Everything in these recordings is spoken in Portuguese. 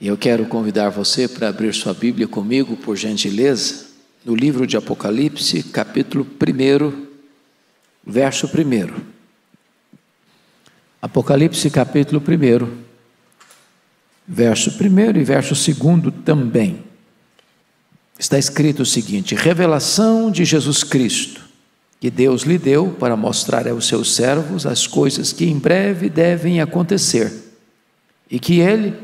E eu quero convidar você para abrir sua Bíblia comigo, por gentileza, no livro de Apocalipse, capítulo 1, verso 1. Apocalipse, capítulo 1, verso 1 e verso 2 também. Está escrito o seguinte: revelação de Jesus Cristo, que Deus lhe deu para mostrar aos seus servos as coisas que em breve devem acontecer, e que ele,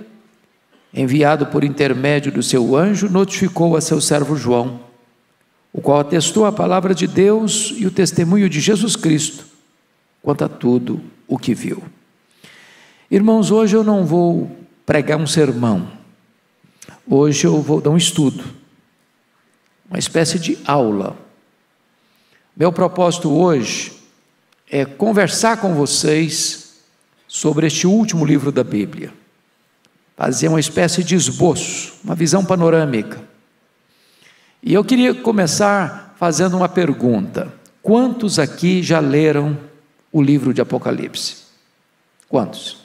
enviado por intermédio do seu anjo, notificou a seu servo João, o qual atestou a palavra de Deus e o testemunho de Jesus Cristo, quanto a tudo o que viu. Irmãos, hoje eu não vou pregar um sermão, hoje eu vou dar um estudo, uma espécie de aula. Meu propósito hoje é conversar com vocês sobre este último livro da Bíblia, fazer uma espécie de esboço, uma visão panorâmica. E eu queria começar fazendo uma pergunta: quantos aqui já leram o livro de Apocalipse? Quantos?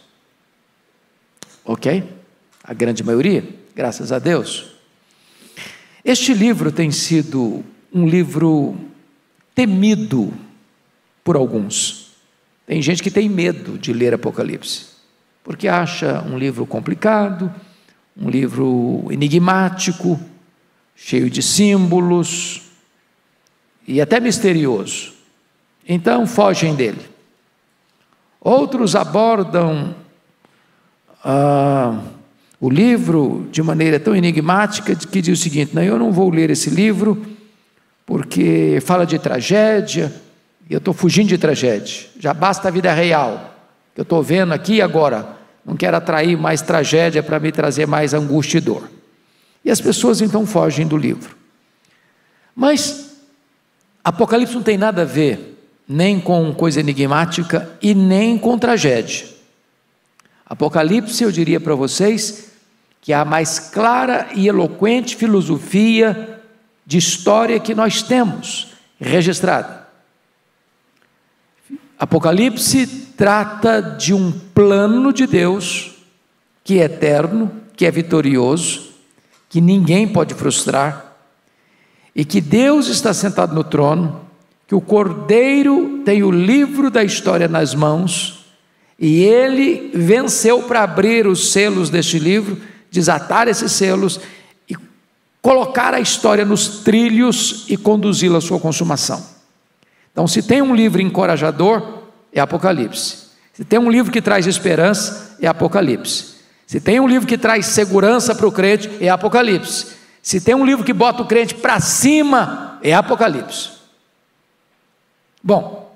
Ok? A grande maioria? Graças a Deus. Este livro tem sido um livro temido por alguns. Tem gente que tem medo de ler Apocalipse, porque acha um livro complicado, um livro enigmático, cheio de símbolos e até misterioso. Então fogem dele. Outros abordam o livro de maneira tão enigmática que diz o seguinte: não, eu não vou ler esse livro porque fala de tragédia, e eu estou fugindo de tragédia, já basta a vida real, que eu estou vendo aqui e agora, não quero atrair mais tragédia para me trazer mais angústia e dor. E as pessoas então fogem do livro. Mas Apocalipse não tem nada a ver nem com coisa enigmática e nem com tragédia. Apocalipse, eu diria para vocês, que é a mais clara e eloquente filosofia de história que nós temos registrada. Apocalipse trata de um plano de Deus que é eterno, que é vitorioso, que ninguém pode frustrar, e que Deus está sentado no trono, que o Cordeiro tem o livro da história nas mãos, e ele venceu para abrir os selos deste livro, desatar esses selos e colocar a história nos trilhos e conduzi-la à sua consumação. Então, se tem um livro encorajador, é Apocalipse. Se tem um livro que traz esperança, é Apocalipse. Se tem um livro que traz segurança para o crente, é Apocalipse. Se tem um livro que bota o crente para cima, é Apocalipse. Bom,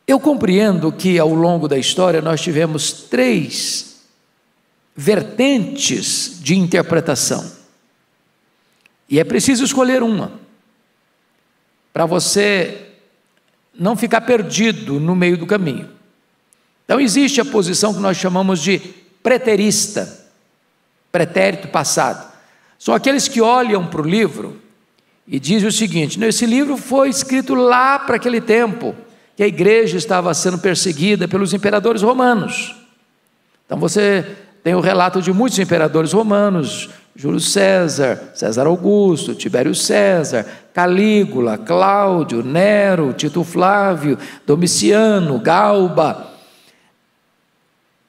eu compreendo que ao longo da história nós tivemos 3 vertentes de interpretação, e é preciso escolher uma, para você não ficar perdido no meio do caminho. Então existe a posição que nós chamamos de preterista, pretérito passado. São aqueles que olham para o livro e dizem o seguinte: não, esse livro foi escrito lá para aquele tempo, que a igreja estava sendo perseguida pelos imperadores romanos. Então você tem o relato de muitos imperadores romanos: Júlio César, César Augusto, Tibério César, Calígula, Cláudio, Nero, Tito Flávio, Domiciano, Galba.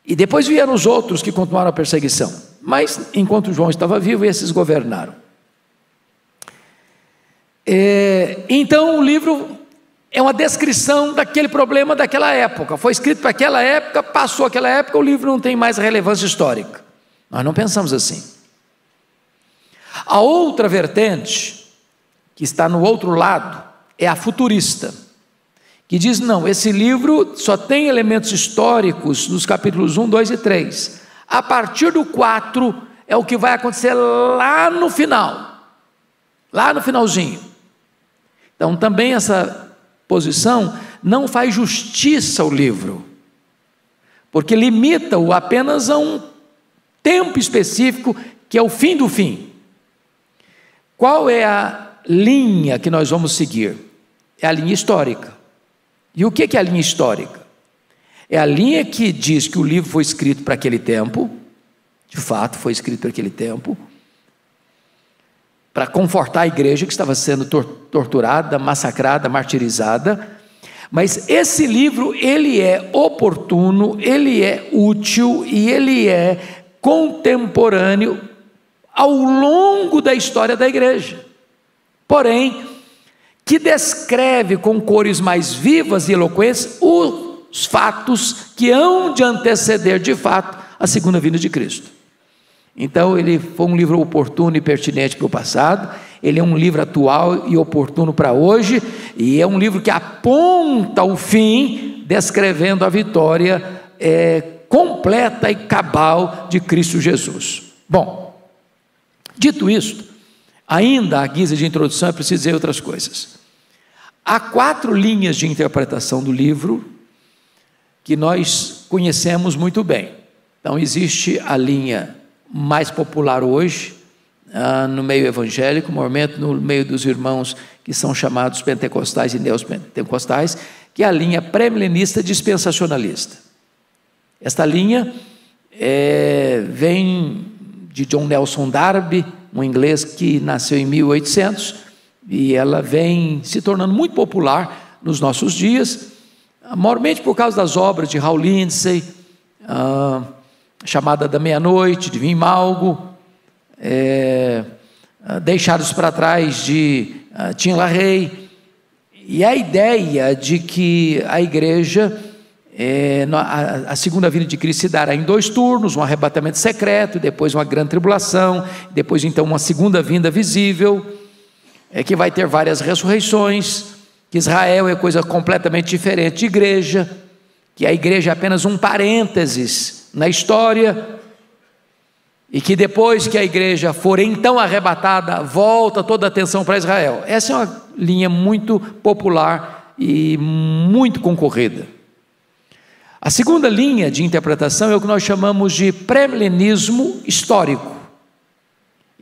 E depois vieram os outros que continuaram a perseguição, mas enquanto João estava vivo, esses governaram. Então o livro é uma descrição daquele problema daquela época, foi escrito para aquela época, passou aquela época, o livro não tem mais relevância histórica. Nós não pensamos assim. A outra vertente, que está no outro lado, é a futurista, que diz: não, esse livro só tem elementos históricos nos capítulos 1, 2 e 3. A partir do 4 é o que vai acontecer lá no final, lá no finalzinho. Então também essa posição não faz justiça ao livro, porque limita-o apenas a um tempo específico, que é o fim do fim. Qual é a linha que nós vamos seguir? É a linha histórica. E o que é a linha histórica? É a linha que diz que o livro foi escrito para aquele tempo, de fato foi escrito para aquele tempo, para confortar a igreja que estava sendo torturada, massacrada, martirizada. Mas esse livro, ele é oportuno, ele é útil e ele é contemporâneo ao longo da história da igreja. Porém, que descreve com cores mais vivas e eloquentes os fatos que hão de anteceder de fato a segunda vinda de Cristo. Então ele foi um livro oportuno e pertinente para o passado, ele é um livro atual e oportuno para hoje, e é um livro que aponta o fim, descrevendo a vitória completa e cabal de Cristo Jesus. Bom, dito isto, ainda à guisa de introdução é preciso dizer outras coisas. Há 4 linhas de interpretação do livro que nós conhecemos muito bem. Então existe a linha mais popular hoje, no meio evangélico, normalmente no meio dos irmãos que são chamados pentecostais e neopentecostais, que é a linha pré-milenista dispensacionalista. Esta linha vem de John Nelson Darby, um inglês que nasceu em 1800, e ela vem se tornando muito popular nos nossos dias, maiormente por causa das obras de Hal Lindsey, Chamada da Meia-Noite, de Vim Malgo, Deixados para Trás, de Tim LaHaye, e a ideia de que a igreja, a segunda vinda de Cristo se dará em 2 turnos, um arrebatamento secreto, depois uma grande tribulação, depois então uma segunda vinda visível, que vai ter várias ressurreições, que Israel é coisa completamente diferente de igreja, que a igreja é apenas um parênteses na história, e que depois que a igreja for então arrebatada, volta toda a atenção para Israel. Essa é uma linha muito popular e muito concorrida. A segunda linha de interpretação é o que nós chamamos de pré-milenismo histórico.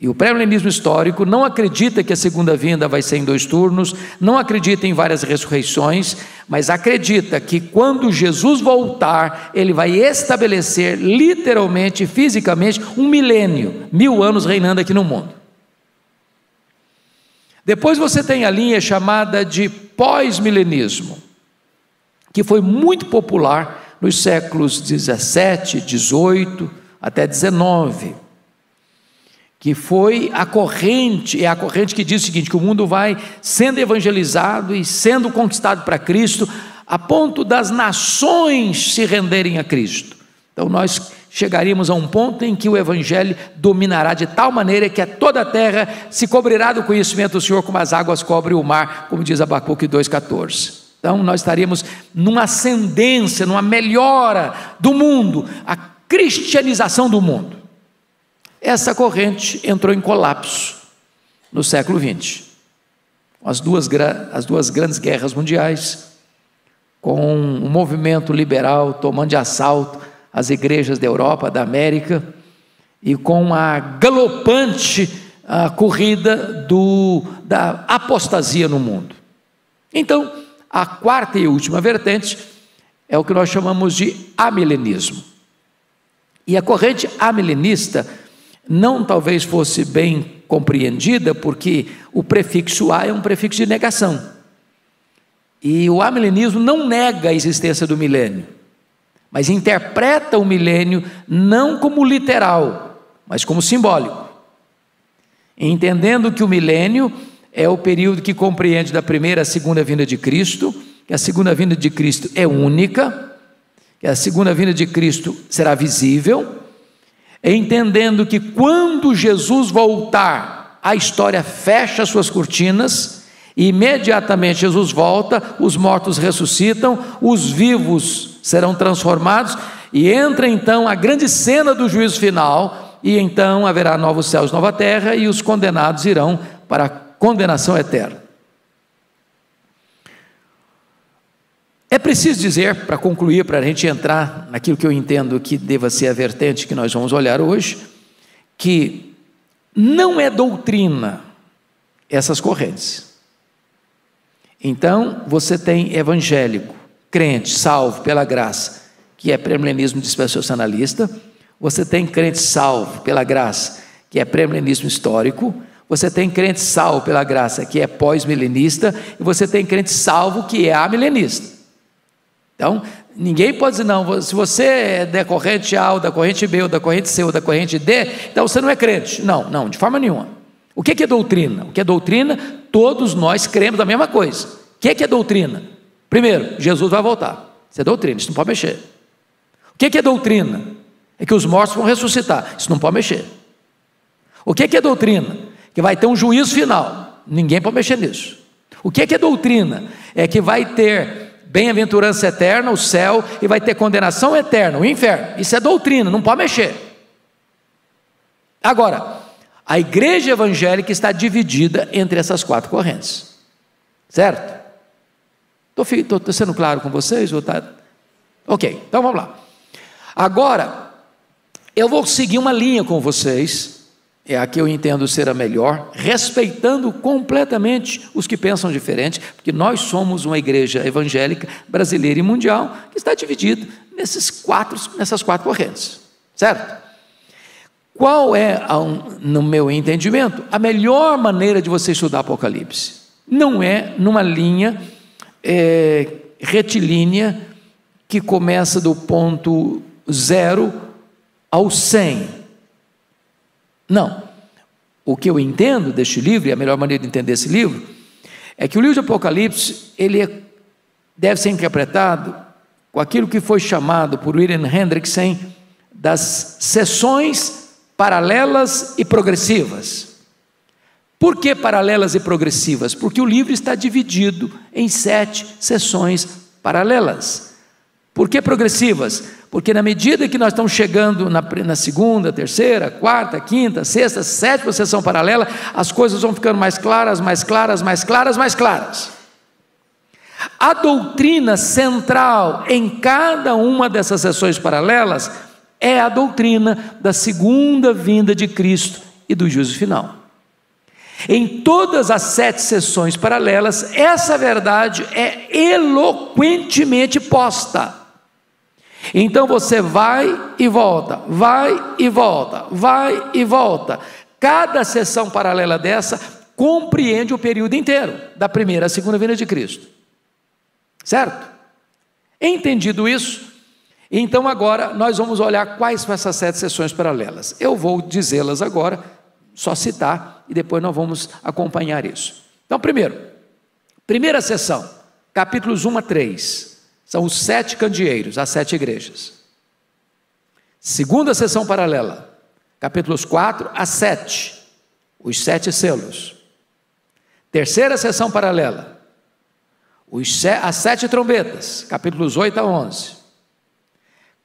E o pré-milenismo histórico não acredita que a segunda vinda vai ser em 2 turnos, não acredita em várias ressurreições, mas acredita que quando Jesus voltar, ele vai estabelecer literalmente, fisicamente, um milênio, 1000 anos reinando aqui no mundo. Depois você tem a linha chamada de pós-milenismo, que foi muito popular nos séculos 17, 18 até 19, que foi a corrente que diz o seguinte, que o mundo vai sendo evangelizado e sendo conquistado para Cristo, a ponto das nações se renderem a Cristo. Então nós chegaríamos a um ponto em que o evangelho dominará de tal maneira que toda a terra se cobrirá do conhecimento do Senhor como as águas cobrem o mar, como diz Abacuque 2,14. Então nós estaríamos numa ascendência, numa melhora do mundo, a cristianização do mundo. Essa corrente entrou em colapso no século XX, com as duas grandes guerras mundiais, com um movimento liberal tomando de assalto as igrejas da Europa, da América, e com a galopante corrida da apostasia no mundo. Então, a 4ª e última vertente é o que nós chamamos de amilenismo. E a corrente amilenista não talvez fosse bem compreendida, porque o prefixo a é um prefixo de negação, e o amilenismo não nega a existência do milênio, mas interpreta o milênio não como literal, mas como simbólico, entendendo que o milênio é o período que compreende da primeira à segunda vinda de Cristo, que a segunda vinda de Cristo é única, que a segunda vinda de Cristo será visível, entendendo que quando Jesus voltar, a história fecha suas cortinas, e imediatamente Jesus volta, os mortos ressuscitam, os vivos serão transformados, e entra então a grande cena do juízo final, e então haverá novos céus, nova terra, e os condenados irão para a condenação eterna. É preciso dizer, para concluir, para a gente entrar naquilo que eu entendo que deva ser a vertente que nós vamos olhar hoje, que não é doutrina essas correntes. Então, você tem evangélico, crente, salvo pela graça, que é pré-milenismo dispensacionalista, você tem crente salvo pela graça, que é pré-milenismo histórico, você tem crente salvo pela graça, que é pós-milenista, e você tem crente salvo, que é amilenista. Então, ninguém pode dizer, não, se você é da corrente A, ou da corrente B, ou da corrente C, ou da corrente D, então você não é crente. Não, de forma nenhuma. O que é doutrina? O que é doutrina? Todos nós cremos a mesma coisa. O que é doutrina? Primeiro, Jesus vai voltar. Isso é doutrina, isso não pode mexer. O que é doutrina? É que os mortos vão ressuscitar. Isso não pode mexer. O que é doutrina? Que vai ter um juízo final. Ninguém pode mexer nisso. O que é doutrina? É que vai ter bem-aventurança eterna, o céu, e vai ter condenação eterna, o inferno. Isso é doutrina, não pode mexer. Agora, a igreja evangélica está dividida entre essas 4 correntes. Certo? Estou sendo claro com vocês? Ok, então vamos lá. Agora, eu vou seguir uma linha com vocês, é a que eu entendo ser a melhor, respeitando completamente os que pensam diferente, porque nós somos uma igreja evangélica brasileira e mundial que está dividida nessas quatro correntes, certo? Qual é, no meu entendimento, a melhor maneira de você estudar Apocalipse? Não é numa linha retilínea que começa do ponto 0 ao 100. Não. O que eu entendo deste livro, e a melhor maneira de entender esse livro, é que o livro de Apocalipse, deve ser interpretado com aquilo que foi chamado por William Hendrickson das seções paralelas e progressivas. Por que paralelas e progressivas? Porque o livro está dividido em 7 seções paralelas. Por que progressivas? Porque na medida que nós estamos chegando na segunda, terceira, quarta, quinta, sexta, 7ª sessão paralela, as coisas vão ficando mais claras, mais claras, mais claras, mais claras. A doutrina central em cada uma dessas sessões paralelas é a doutrina da segunda vinda de Cristo e do juízo final. Em todas as 7 sessões paralelas, essa verdade é eloquentemente posta. Então você vai e volta, vai e volta, vai e volta. Cada sessão paralela dessa compreende o período inteiro, da primeira à segunda vinda de Cristo. Certo? Entendido isso, então agora nós vamos olhar quais são essas 7 sessões paralelas. Eu vou dizê-las agora, só citar, e depois nós vamos acompanhar isso. Então, primeira sessão, capítulos 1 a 3, são os 7 candeeiros, as 7 igrejas. Segunda sessão paralela, capítulos 4 a 7, os 7 selos. Terceira sessão paralela, as 7 trombetas, capítulos 8 a 11.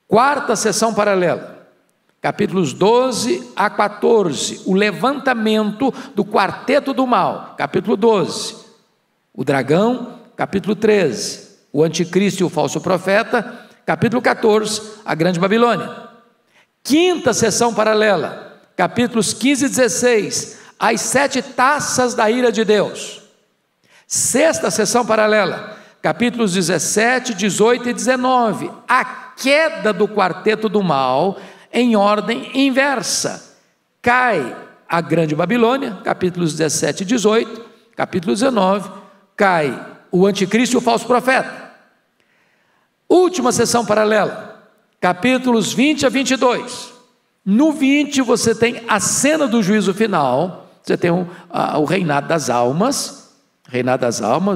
Quarta sessão paralela, capítulos 12 a 14, o levantamento do quarteto do mal, capítulo 12, o dragão, capítulo 13, o anticristo e o falso profeta, capítulo 14, a grande Babilônia. Quinta sessão paralela, capítulos 15 e 16, as 7 taças da ira de Deus. Sexta sessão paralela, capítulos 17, 18 e 19, a queda do quarteto do mal em ordem inversa. Cai a grande Babilônia, capítulos 17 e 18, capítulo 19, cai o anticristo e o falso profeta. Última sessão paralela, capítulos 20 a 22. No 20 você tem a cena do juízo final, você tem o reinado das almas,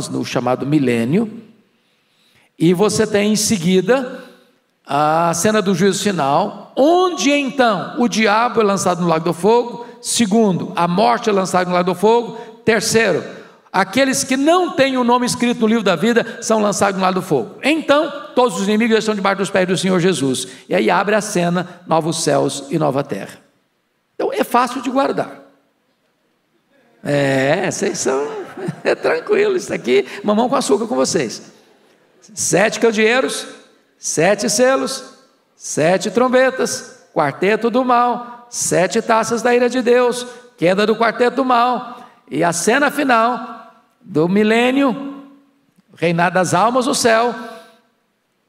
no chamado milênio, e você tem em seguida a cena do juízo final, onde então o diabo é lançado no lago do fogo. Segundo, a morte é lançada no lago do fogo. Terceiro, aqueles que não têm o nome escrito no livro da vida são lançados no lago do fogo. Então, todos os inimigos estão debaixo dos pés do Senhor Jesus. E aí abre a cena, novos céus e nova terra. Então, é fácil de guardar. Vocês são... É tranquilo, isso aqui, mamão com açúcar com vocês. 7 candeeiros, 7 selos, 7 trombetas, quarteto do mal, 7 taças da ira de Deus, queda do quarteto do mal, e a cena final do milênio, reinado das almas no céu,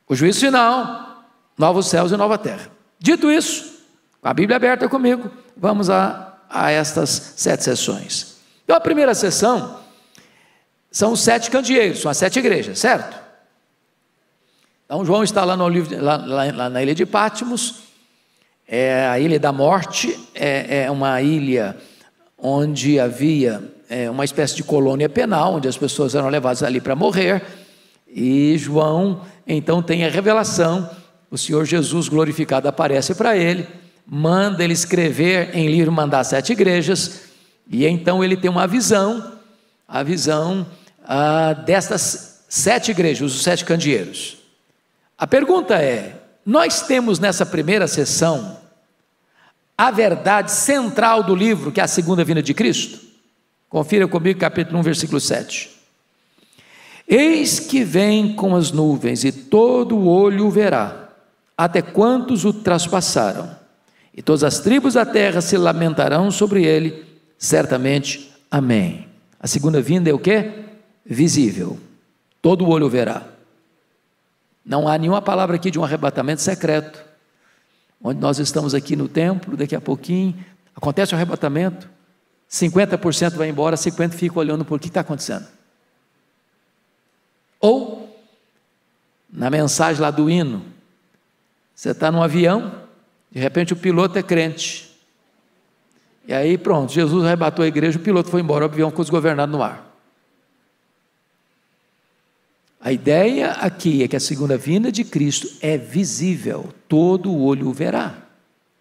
o juízo final, novos céus e nova terra. Dito isso, Com a Bíblia aberta comigo, vamos a estas 7 sessões. Então, a primeira sessão são os 7 candeeiros, são as 7 igrejas, certo? Então, João está lá, lá na ilha de Patmos, a ilha da morte, é uma ilha onde havia uma espécie de colônia penal, onde as pessoas eram levadas ali para morrer, e João então tem a revelação, o Senhor Jesus glorificado aparece para ele, manda ele escrever em livro, mandar às 7 igrejas, e então ele tem uma visão, a visão destas 7 igrejas, os 7 candeeiros. A pergunta é, nós temos nessa primeira sessão a verdade central do livro, que é a segunda vinda de Cristo? Confira comigo capítulo 1, versículo 7. Eis que vem com as nuvens, e todo o olho o verá, até quantos o traspassaram, e todas as tribos da terra se lamentarão sobre ele, certamente, amém. A segunda vinda é o quê? Visível, todo o olho o verá. Não há nenhuma palavra aqui de um arrebatamento secreto, onde nós estamos aqui no templo, daqui a pouquinho, acontece o arrebatamento, 50% vai embora, 50% fica olhando por que está acontecendo. Ou, na mensagem lá do hino, você está num avião, de repente o piloto é crente, e aí pronto, Jesus arrebatou a igreja, o piloto foi embora, o avião ficou desgovernado no ar. A ideia aqui é que a segunda vinda de Cristo é visível, todo o olho o verá.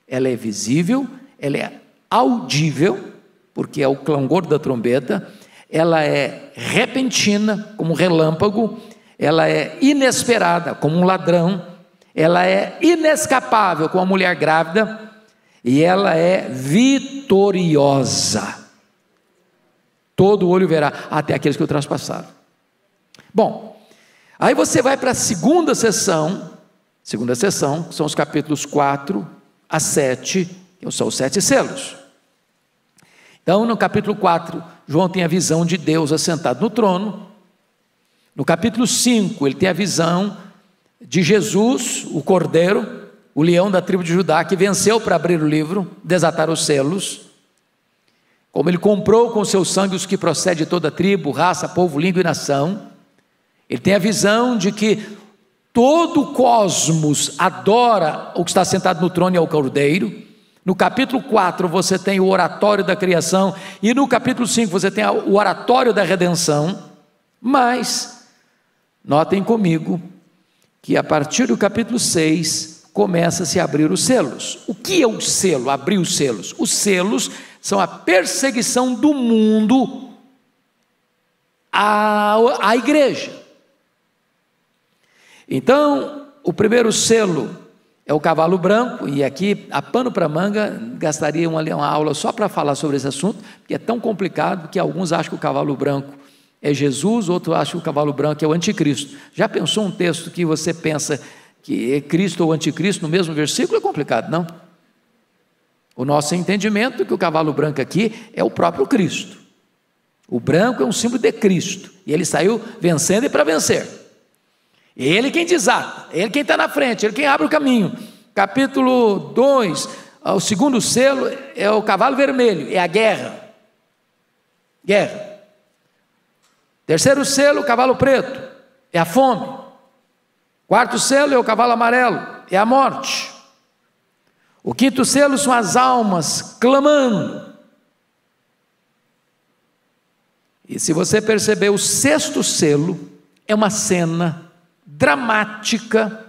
Ela é visível, ela é audível, porque é o clangor da trombeta, ela é repentina, como um relâmpago, ela é inesperada, como um ladrão, ela é inescapável, como uma mulher grávida, e ela é vitoriosa. Todo o olho verá, até aqueles que o traspassaram. Bom, aí você vai para a segunda sessão, são os capítulos 4 a 7, que são os 7 selos. Então, no capítulo 4, João tem a visão de Deus assentado no trono. No capítulo 5, ele tem a visão de Jesus, o Cordeiro, o leão da tribo de Judá, que venceu para abrir o livro, desatar os selos. Como ele comprou com seu sangue os que procedem de toda tribo, raça, povo, língua e nação. Ele tem a visão de que todo o cosmos adora o que está sentado no trono e ao Cordeiro. No capítulo 4 você tem o oratório da criação, e no capítulo 5 você tem o oratório da redenção. Mas, notem comigo, que a partir do capítulo 6, começa a se abrir os selos. O que é o selo? Abrir os selos. Os selos são a perseguição do mundo à igreja. Então, o primeiro selo é o cavalo branco, e aqui, a pano para manga, gastaria uma aula só para falar sobre esse assunto, porque é tão complicado que alguns acham que o cavalo branco é Jesus, outros acham que o cavalo branco é o anticristo. Já pensou um texto que você pensa que é Cristo ou anticristo no mesmo versículo? É complicado, não? O nosso entendimento é que o cavalo branco aqui é o próprio Cristo. O branco é um símbolo de Cristo, e ele saiu vencendo e para vencer. Ele quem desata, ele quem está na frente, ele quem abre o caminho. Capítulo 2, o segundo selo é o cavalo vermelho, é a guerra. Guerra. Terceiro selo, o cavalo preto, é a fome. Quarto selo é o cavalo amarelo, é a morte. O quinto selo são as almas clamando. E se você perceber, o sexto selo é uma cena dramática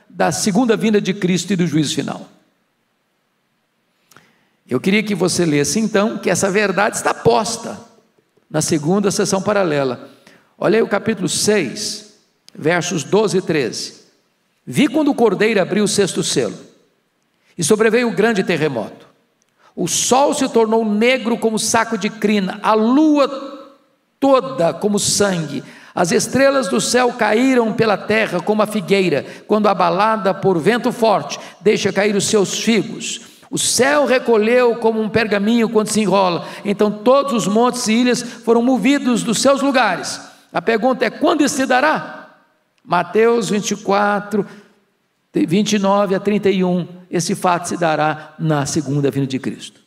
da segunda vinda de Cristo e do juízo final. Eu queria que você lesse então, que essa verdade está posta na segunda sessão paralela. Olha aí o capítulo 6, versos 12 e 13. Vi quando o Cordeiro abriu o sexto selo, e sobreveio o grande terremoto. O sol se tornou negro como saco de crina, a lua toda como sangue, as estrelas do céu caíram pela terra como a figueira, quando abalada por vento forte, deixa cair os seus figos. O céu recolheu como um pergaminho quando se enrola. Então todos os montes e ilhas foram movidos dos seus lugares. A pergunta é: quando isso se dará? Mateus 24, 29 a 31. esse fato se dará na segunda vinda de Cristo.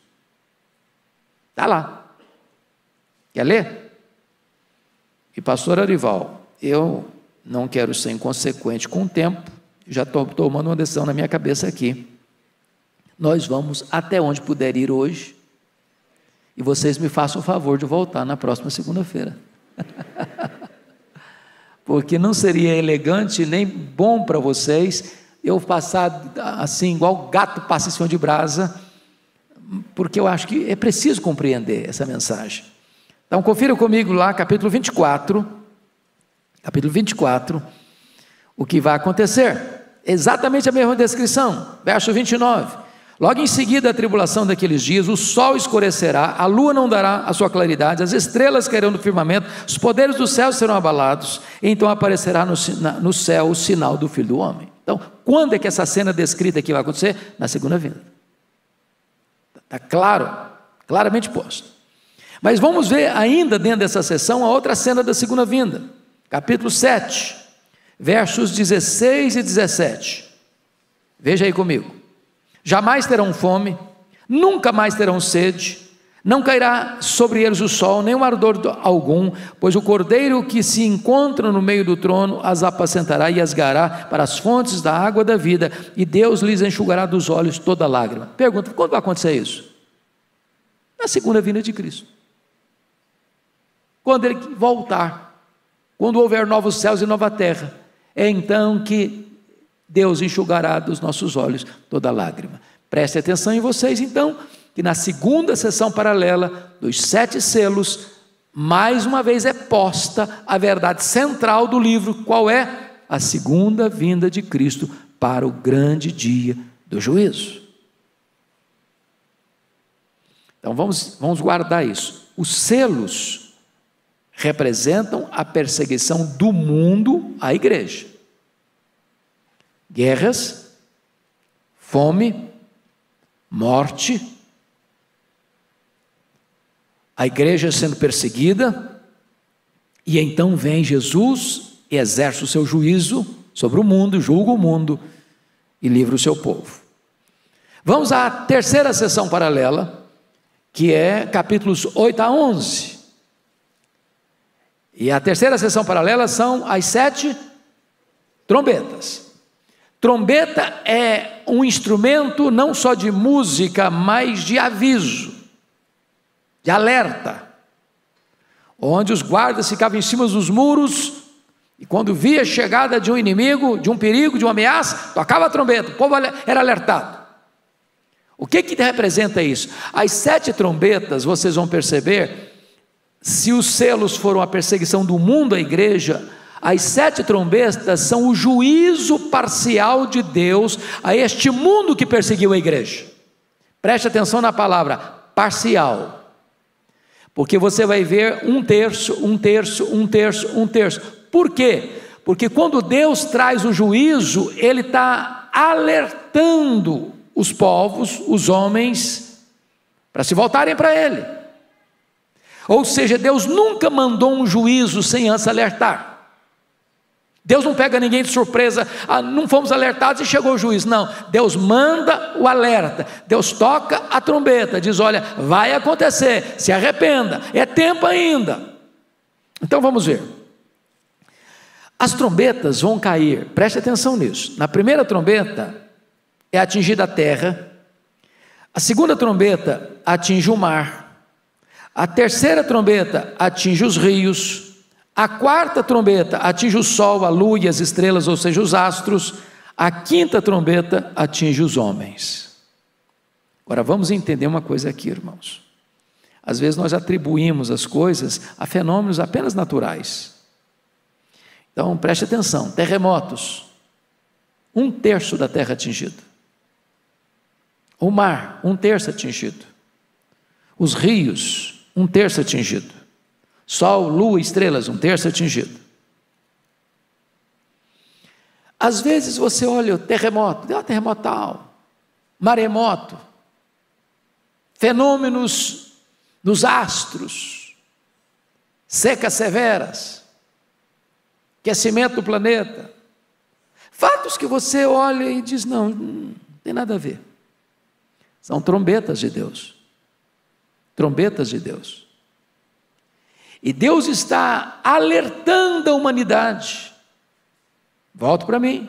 Está lá. Quer ler? E pastor Arival, eu não quero ser inconsequente com o tempo, já estou tomando uma decisão na minha cabeça aqui. Nós vamos até onde puder ir hoje, e vocês me façam o favor de voltar na próxima segunda-feira. Porque não seria elegante nem bom para vocês eu passar assim, igual gato passa em cima de brasa, porque eu acho que é preciso compreender essa mensagem. Então confira comigo lá, capítulo 24, o que vai acontecer, exatamente a mesma descrição, verso 29, logo em seguida a tribulação daqueles dias, o sol escurecerá, a lua não dará a sua claridade, as estrelas cairão no firmamento, os poderes do céu serão abalados, e então aparecerá no céu o sinal do Filho do Homem. Então, quando é que essa cena descrita aqui vai acontecer? Na segunda vinda. Está claro, claramente posto. Mas vamos ver ainda dentro dessa sessão a outra cena da segunda vinda, capítulo 7, versos 16 e 17. Veja aí comigo. Jamais terão fome, nunca mais terão sede, não cairá sobre eles o sol, nem um ardor algum, pois o cordeiro que se encontra no meio do trono as apacentará e as guiará para as fontes da água da vida, e Deus lhes enxugará dos olhos toda lágrima. Pergunta, quando vai acontecer isso? Na segunda vinda de Cristo. Quando Ele voltar, quando houver novos céus e nova terra, é então que Deus enxugará dos nossos olhos toda lágrima. Preste atenção em vocês então, que na segunda sessão paralela dos 7 selos, mais uma vez é posta a verdade central do livro. Qual é? A segunda vinda de Cristo para o grande dia do juízo. Então vamos guardar isso. Os selos representam a perseguição do mundo à igreja. Guerras, fome, morte, a igreja sendo perseguida, e então vem Jesus e exerce o seu juízo sobre o mundo, julga o mundo e livra o seu povo. Vamos à terceira sessão paralela, que é capítulos 8 a 11. E a terceira sessão paralela são as 7 trombetas. Trombeta é um instrumento não só de música, mas de aviso, de alerta, onde os guardas ficavam em cima dos muros, e quando via a chegada de um inimigo, de um perigo, de uma ameaça, tocava a trombeta, o povo era alertado. O que representa isso? As 7 trombetas, vocês vão perceber, se os selos foram a perseguição do mundo à igreja, as 7 trombetas são o juízo parcial de Deus a este mundo que perseguiu a igreja. Preste atenção na palavra parcial, porque você vai ver um terço. Por quê? Porque quando Deus traz o juízo, Ele está alertando os povos, os homens, para se voltarem para Ele. Ou seja, Deus nunca mandou um juízo sem antes alertar. Deus não pega ninguém de surpresa, não fomos alertados e chegou o juiz. Não, Deus manda o alerta, Deus toca a trombeta, diz: olha, vai acontecer, se arrependa, é tempo ainda. Então vamos ver. As trombetas vão cair, preste atenção nisso. Na primeira trombeta é atingida a terra, a segunda trombeta atinge o mar, a terceira trombeta atinge os rios, a quarta trombeta atinge o sol, a lua e as estrelas, ou seja, os astros. A quinta trombeta atinge os homens. Agora vamos entender uma coisa aqui, irmãos. Às vezes nós atribuímos as coisas a fenômenos apenas naturais. Então preste atenção: terremotos, 1/3 da terra atingido. O mar, 1/3 atingido. Os rios, 1/3 atingido. Sol, lua, estrelas, 1/3 atingido. Às vezes você olha o terremoto, deu um terremoto tal, maremoto, fenômenos dos astros, secas severas, aquecimento do planeta, fatos que você olha e diz: não, tem nada a ver. São trombetas de Deus. Trombetas de Deus. E Deus está alertando a humanidade. Volte para mim,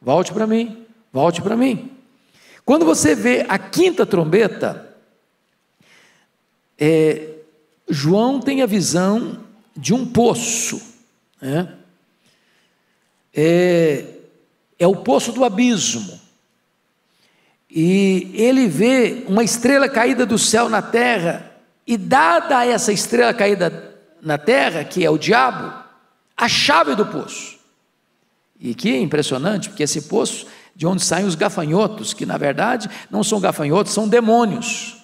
volte para mim, volte para mim. Quando você vê a quinta trombeta, João tem a visão de um poço, né? É o poço do abismo, e ele vê uma estrela caída do céu na terra, e dada a essa estrela caída na terra, que é o diabo, a chave do poço. E que é impressionante, porque esse poço, de onde saem os gafanhotos, que na verdade não são gafanhotos, são demônios.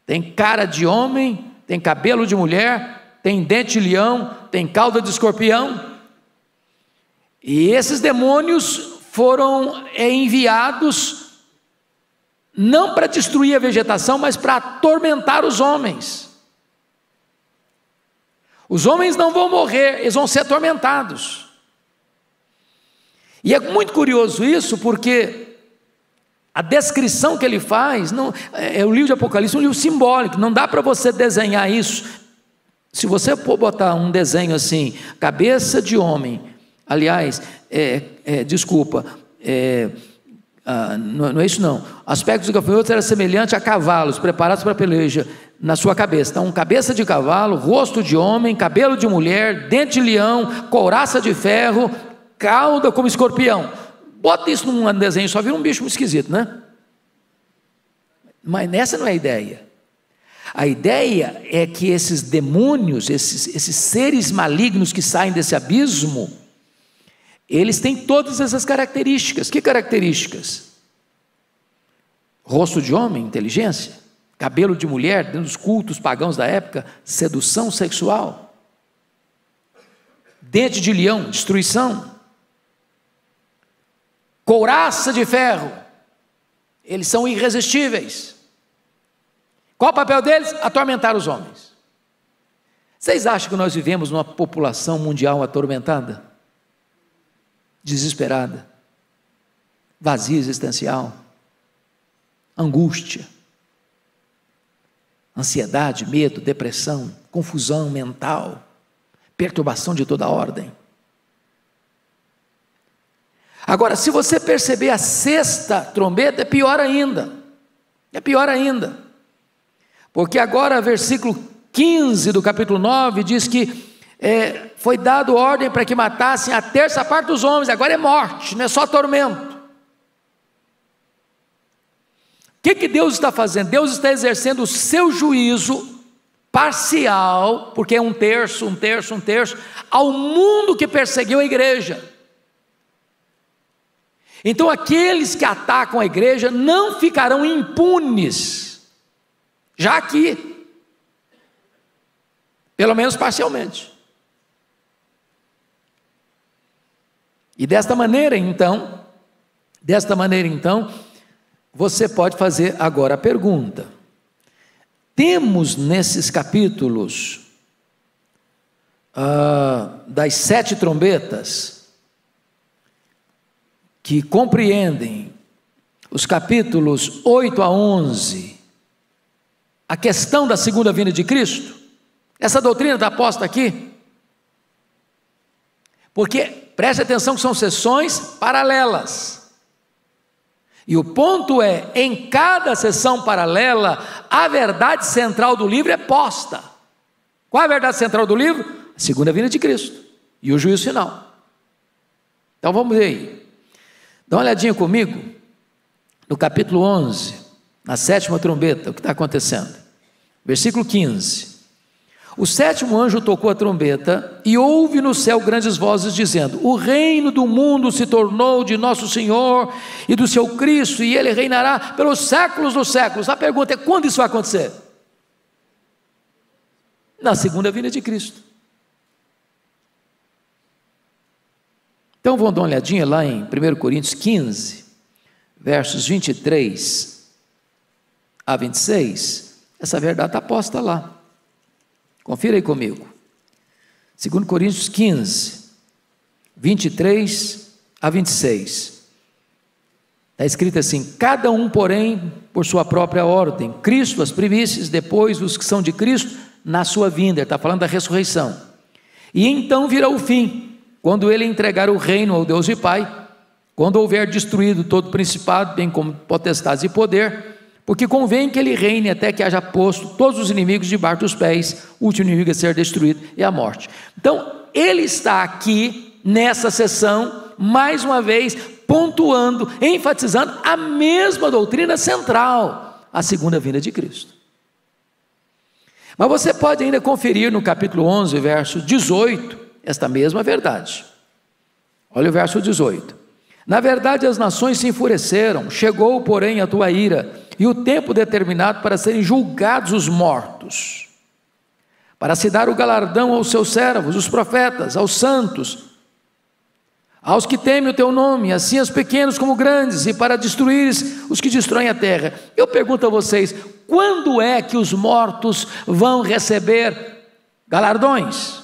Tem cara de homem, tem cabelo de mulher, tem dente de leão, tem cauda de escorpião. E esses demônios foram enviados não para destruir a vegetação, mas para atormentar os homens. Os homens não vão morrer, eles vão ser atormentados. E é muito curioso isso, porque a descrição que ele faz, o livro de Apocalipse é um livro simbólico, não dá para você desenhar isso. Se você for botar um desenho assim, cabeça de homem, aliás, não é isso não, aspecto dos gafanhotos era semelhante a cavalos preparados para a peleja na sua cabeça. Então, cabeça de cavalo, rosto de homem, cabelo de mulher, dente de leão, couraça de ferro, cauda como escorpião. Bota isso num desenho, só vira um bicho muito esquisito, né? Mas essa não é a ideia. A ideia é que esses demônios, esses seres malignos que saem desse abismo, eles têm todas essas características. Que características? Rosto de homem, inteligência. Cabelo de mulher, dentro dos cultos pagãos da época, sedução sexual. Dente de leão, destruição. Couraça de ferro, eles são irresistíveis. Qual o papel deles? Atormentar os homens. Vocês acham que nós vivemos numa população mundial atormentada? Desesperada? Vazia existencial? Angústia? Ansiedade, medo, depressão, confusão mental, perturbação de toda ordem? Agora, se você perceber a sexta trombeta, é pior ainda. É pior ainda. Porque agora, versículo 15 do capítulo 9, diz que foi dado ordem para que matassem a terça parte dos homens. Agora é morte, não é só tormento. O que Deus está fazendo? Deus está exercendo o seu juízo parcial, porque é um terço, ao mundo que perseguiu a igreja. Então aqueles que atacam a igreja não ficarão impunes, já aqui, pelo menos parcialmente. E desta maneira então, você pode fazer agora a pergunta: temos nesses capítulos das 7 trombetas, que compreendem os capítulos 8 a 11, a questão da segunda vinda de Cristo? Essa doutrina está posta aqui? Porque, preste atenção que são sessões paralelas, e o ponto é, em cada sessão paralela, a verdade central do livro é posta. Qual é a verdade central do livro? A segunda vinda de Cristo, e o juízo final. Então vamos ver aí. Dá uma olhadinha comigo, no capítulo 11, na 7ª trombeta, o que está acontecendo. Versículo 15. O 7º anjo tocou a trombeta, e houve no céu grandes vozes dizendo: o reino do mundo se tornou de nosso Senhor e do seu Cristo, e ele reinará pelos séculos dos séculos. A pergunta é: quando isso vai acontecer? Na segunda vinda de Cristo. Então vamos dar uma olhadinha lá em 1 Coríntios 15, versos 23 a 26, essa verdade está posta lá. Confira aí comigo. 2 Coríntios 15, 23 a 26. Está escrito assim: cada um, porém, por sua própria ordem, Cristo as primícias, depois os que são de Cristo na sua vinda. Ele está falando da ressurreição. E então virá o fim, quando ele entregar o reino ao Deus e Pai, quando houver destruído todo principado, bem como potestades e poder, porque convém que ele reine até que haja posto todos os inimigos debaixo dos pés. O último inimigo a ser destruído é a morte. Então ele está aqui nessa sessão, mais uma vez, pontuando, enfatizando a mesma doutrina central, a segunda vinda de Cristo. Mas você pode ainda conferir no capítulo 11, verso 18, esta mesma verdade. Olha o verso 18: na verdade as nações se enfureceram, chegou porém a tua ira, e o tempo determinado para serem julgados os mortos, para se dar o galardão aos seus servos, os profetas, aos santos, aos que temem o teu nome, assim os pequenos como grandes, e para destruires os que destroem a terra. Eu pergunto a vocês: quando é que os mortos vão receber galardões?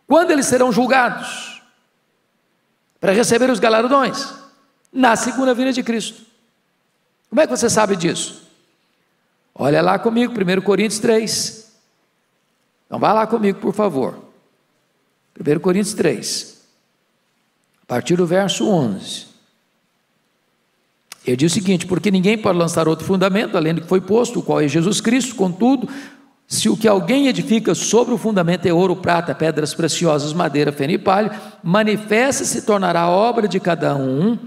Quando eles serão julgados para receber os galardões? Na segunda vinda de Cristo. Como é que você sabe disso? Olha lá comigo, 1 Coríntios 3. Então vá lá comigo, por favor. 1 Coríntios 3, a partir do verso 11. Ele diz o seguinte: porque ninguém pode lançar outro fundamento além do que foi posto, o qual é Jesus Cristo. Contudo, se o que alguém edifica sobre o fundamento é ouro, prata, pedras preciosas, madeira, feno e palha, manifesta se tornará a obra de cada um,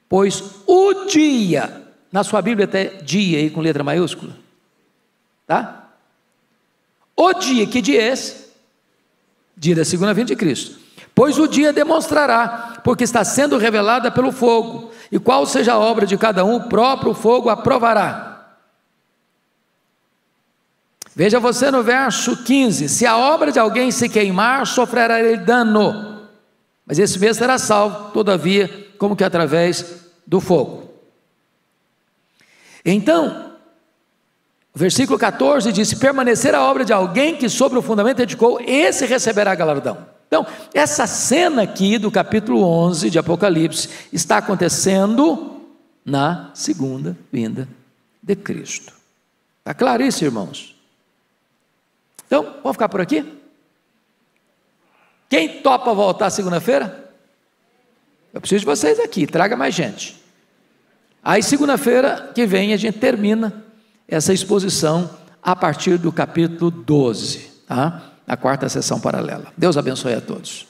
pois o dia, na sua Bíblia até dia aí com letra maiúscula, tá? O dia, que dia é esse? Dia da segunda vinda de Cristo. Pois o dia demonstrará, porque está sendo revelada pelo fogo, e qual seja a obra de cada um, o próprio fogo aprovará. Veja você no verso 15: se a obra de alguém se queimar, sofrerá ele dano, mas esse mesmo será salvo, todavia, como que através do fogo. Então, o versículo 14 diz: se permanecer a obra de alguém que sobre o fundamento edificou, esse receberá galardão. Então, essa cena aqui do capítulo 11 de Apocalipse está acontecendo na segunda vinda de Cristo. Está claro isso, irmãos? Então, vamos ficar por aqui? Quem topa voltar segunda-feira? Eu preciso de vocês aqui, traga mais gente. Aí segunda-feira que vem a gente termina essa exposição a partir do capítulo 12, tá? A quarta sessão paralela. Deus abençoe a todos.